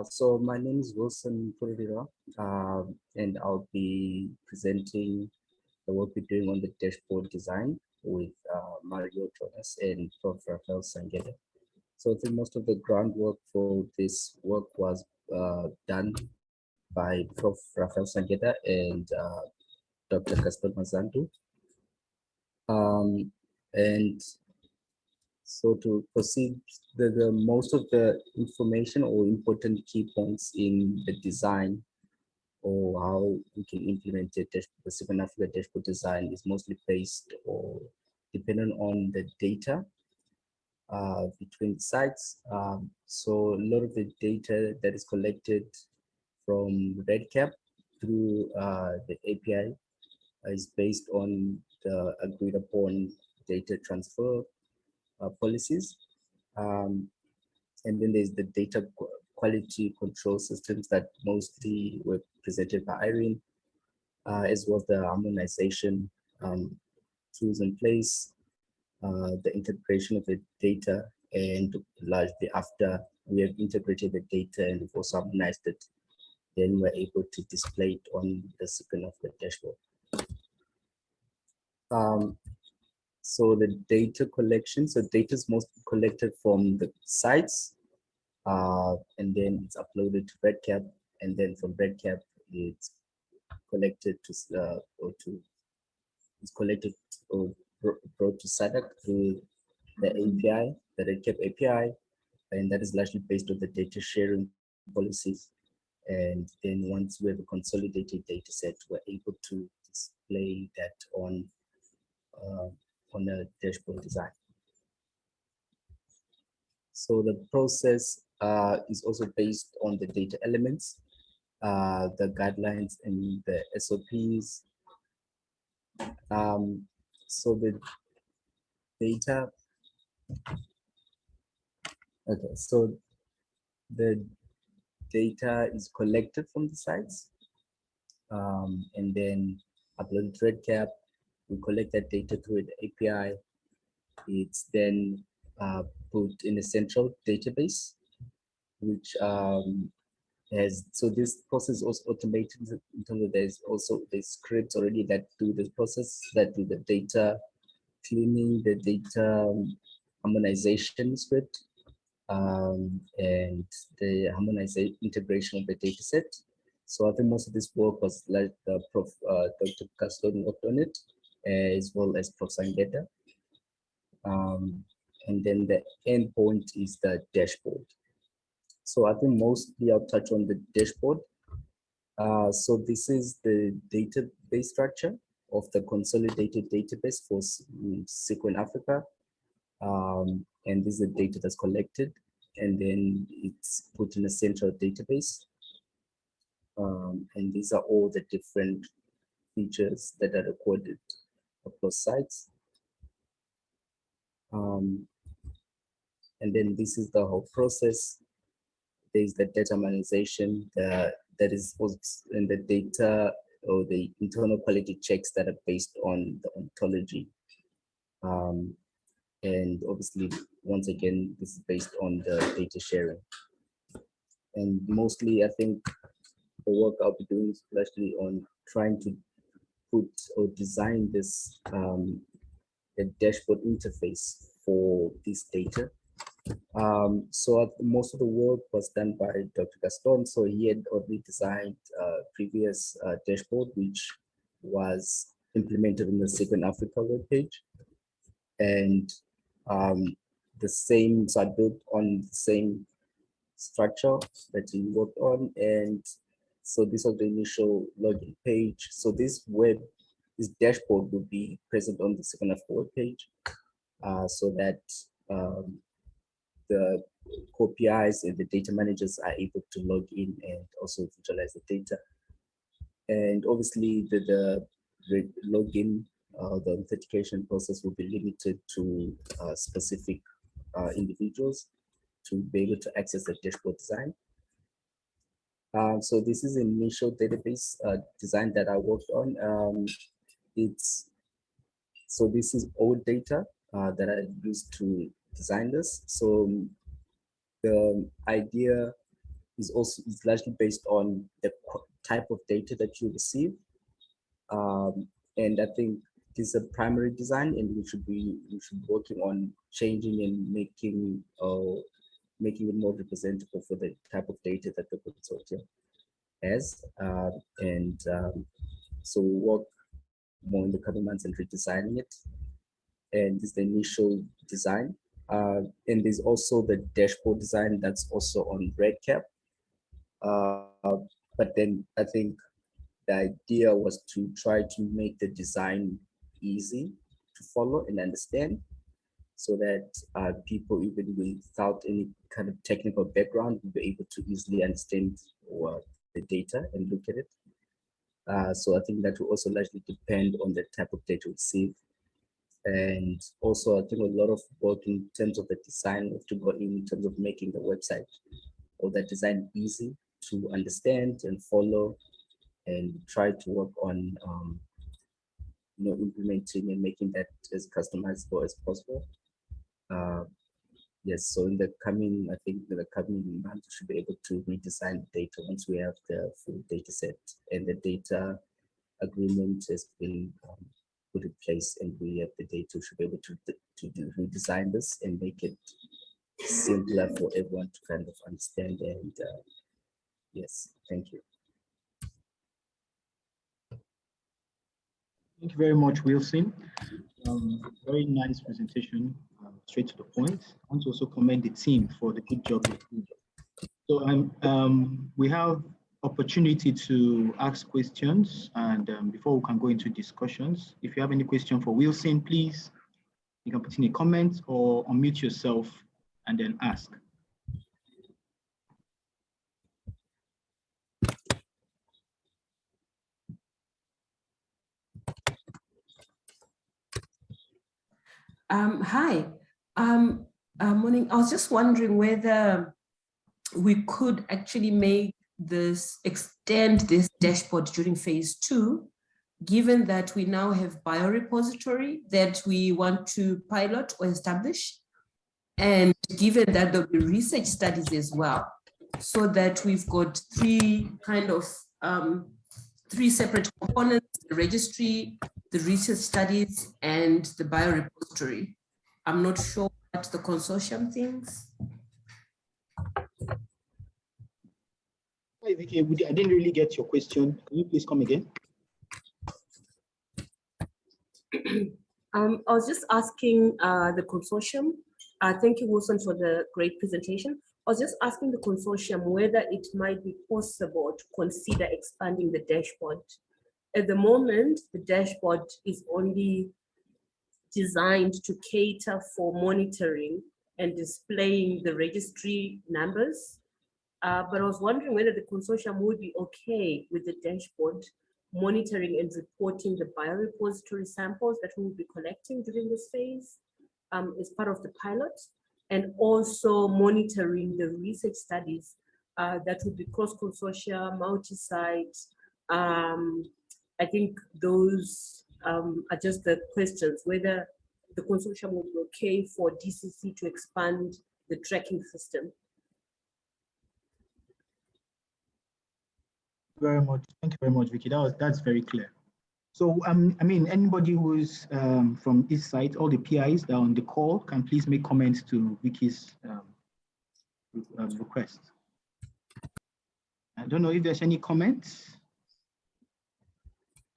So my name is Wilson Mupfururirwa, and I'll be presenting the work we're doing on the dashboard design with Mario Jonas and Prof. Rafael Sangeda. So I think most of the groundwork for this work was done by Prof. Rafael Sangeda and Dr. Gaston Mazandu. And so to proceed, the most of the information or important key points in the design or how we can implement it, the SickleInAfrica dashboard design is mostly based or dependent on the data between sites. So a lot of the data that is collected from RedCap through the API is based on the agreed upon data transfer policies. And then there's the data quality control systems that mostly were presented by Irene, as well as the harmonization tools in place, the integration of the data, and largely after we have integrated the data and we've also harmonized it, then we're able to display it on the SickleInAfrica dashboard. So the data collection, so data is mostly collected from the sites, and then it's uploaded to RedCap, and then from RedCap it's collected to it's collected or brought to SADC through the API, the RedCap API, and that is largely based on the data sharing policies. And then once we have a consolidated data set, we're able to display that on a dashboard design. So the process is also based on the data elements, the guidelines and the SOPs. So the data, okay, so the data is collected from the sites and then uploaded to RedCap. We collect that data through the API. It's then put in a central database, which so this process is also automated in terms of there's also the scripts already that do this process, that do the data cleaning, the data harmonization script, and the harmonization integration of the data set. So I think most of this work was like Dr. Gaston worked on it, as well as Prof. Sangeta. And then the endpoint is the dashboard. So I think mostly I'll touch on the dashboard. So this is the database structure of the consolidated database for SickleInAfrica. And this is the data that's collected, and then it's put in a central database. And these are all the different features that are recorded across sites. And then this is the whole process. There's the data harmonization that is also in the data or the internal quality checks that are based on the ontology. And obviously, once again, this is based on the data sharing. And mostly, I think the work I'll be doing is actually on trying to put or design this a dashboard interface for this data. So most of the work was done by Dr. Gaston. So he had already designed a previous dashboard, which was implemented in the SickleInAfrica webpage. And the same, so I built on the same structure that he worked on. And so this was the initial login page. So this dashboard will be present on the SickleInAfrica webpage, so that the co-PIs and the data managers are able to log in and also visualize the data. And obviously the login, the authentication process will be limited to specific individuals to be able to access the dashboard design. So this is an initial database design that I worked on. So this is old data that I used to design this. So the idea is largely based on the type of data that you receive. And I think this is a primary design, and we should be working on changing and making it more representable for the type of data that the consortium has. So we'll work more in the coming months and redesigning it. And this is the initial design. And there's also the dashboard design that's also on RedCap. But then I think the idea was to try to make the design easy to follow and understand, so that people, even without any kind of technical background, will be able to easily understand the data and look at it. So I think that will also largely depend on the type of data we receive. And also, I think a lot of work in terms of the design have to go in terms of making the website or the design easy to understand and follow, and try to work on implementing and making that as customizable as possible. Yes, so I think in the coming months, we should be able to redesign the data once we have the full data set and the data agreement has been put in place, and we have the data. We should be able to redesign this and make it simpler for everyone to kind of understand. And yes, thank you. Thank you very much, Wilson. Very nice presentation, straight to the point. I want to also commend the team for the good job. So we have opportunity to ask questions, and before we can go into discussions, if you have any question for Wilson, please, you can put in a comment or unmute yourself and then ask. Hi, morning. I was just wondering whether we could actually extend this dashboard during phase 2, given that we now have biorepository that we want to pilot or establish, and given that there'll be research studies as well, so that we've got three separate components: the registry, the research studies, and the biorepository. I'm not sure what the consortium thinks. Hi, Vicky. I didn't really get your question. Can you please come again? I was just asking the consortium. Thank you, Wilson, for the great presentation. I was just asking the consortium whether it might be possible to consider expanding the dashboard. At the moment, the dashboard is only designed to cater for monitoring and displaying the registry numbers. But I was wondering whether the consortium would be okay with the dashboard monitoring and reporting the biorepository samples that we will be collecting during this phase as part of the pilot, and also monitoring the research studies that would be cross-consortia, multi-site. I think those are just the questions, whether the consortium would be okay for DCC to expand the tracking system. Very much. Thank you very much, Vicky. That's very clear. So I mean, anybody who's from this side, all the PIs that are on the call, can please make comments to Vicky's request. I don't know if there's any comments,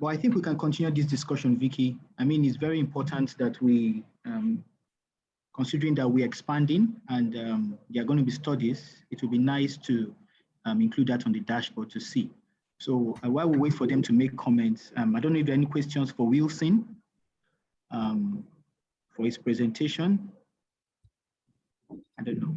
but I think we can continue this discussion, Vicky. I mean, it's very important that we, considering that we're expanding and there are going to be studies, it would be nice to include that on the dashboard to see. So while we wait for them to make comments, I don't know if there are any questions for Wilson for his presentation. I don't know.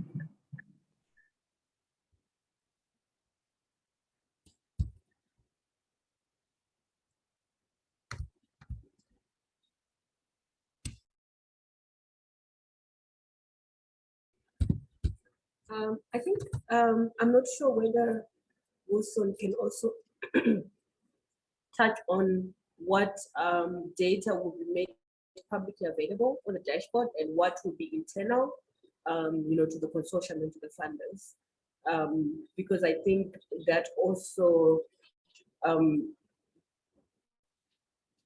I think I'm not sure whether Wilson can also touch on what data will be made publicly available on the dashboard and what will be internal, to the consortium and to the funders. because I think that also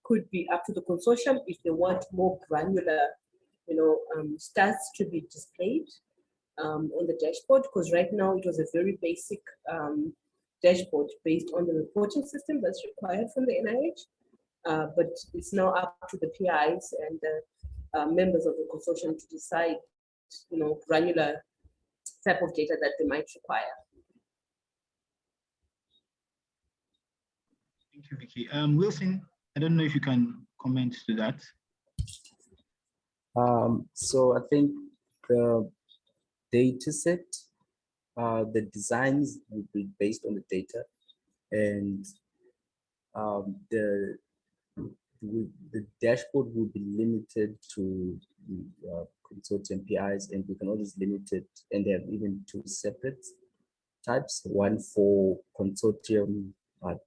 could be up to the consortium if they want more granular, stats to be displayed on the dashboard, because right now it was a very basic dashboard based on the reporting system that's required from the NIH. But it's now up to the PIs and the members of the consortium to decide, granular type of data that they might require. Thank you, Vicky. Wilson, I don't know if you can comment to that. So I think the data set, the designs will be based on the data, and the dashboard will be limited to consortium PIs, and we can always limit it, and they have even two separate types, one for consortium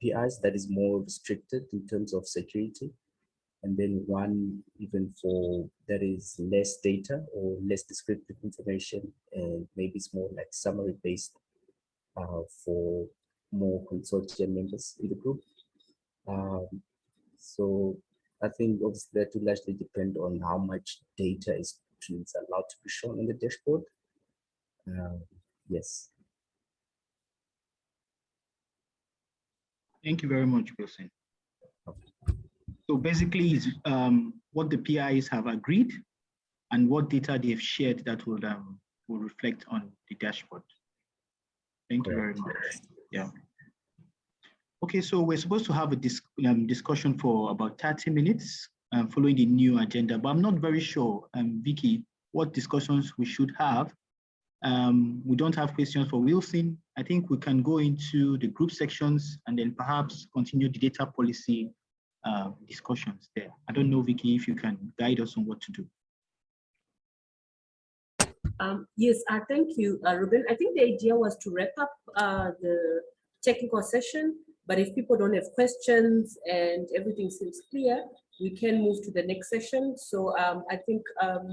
PIs that is more restricted in terms of security, and then one even for that is less data or less descriptive information, and maybe it's more like summary based for more consortium members in the group. So I think obviously that will largely depend on how much data is allowed to be shown on the dashboard. Yes. Thank you very much, Wilson. So basically, it's what the PIs have agreed and what data they've shared that will reflect on the dashboard. Thank you very much. Yeah. Okay, so we're supposed to have a discussion for about 30 minutes following the new agenda, but I'm not very sure, Vicky, what discussions we should have. We don't have questions for Wilson. I think we can go into the group sections and then perhaps continue the data policy discussions there. I don't know, Vicky, if you can guide us on what to do. Yes, thank you, Ruben. I think the idea was to wrap up the technical session, but if people don't have questions and everything seems clear, we can move to the next session. So I think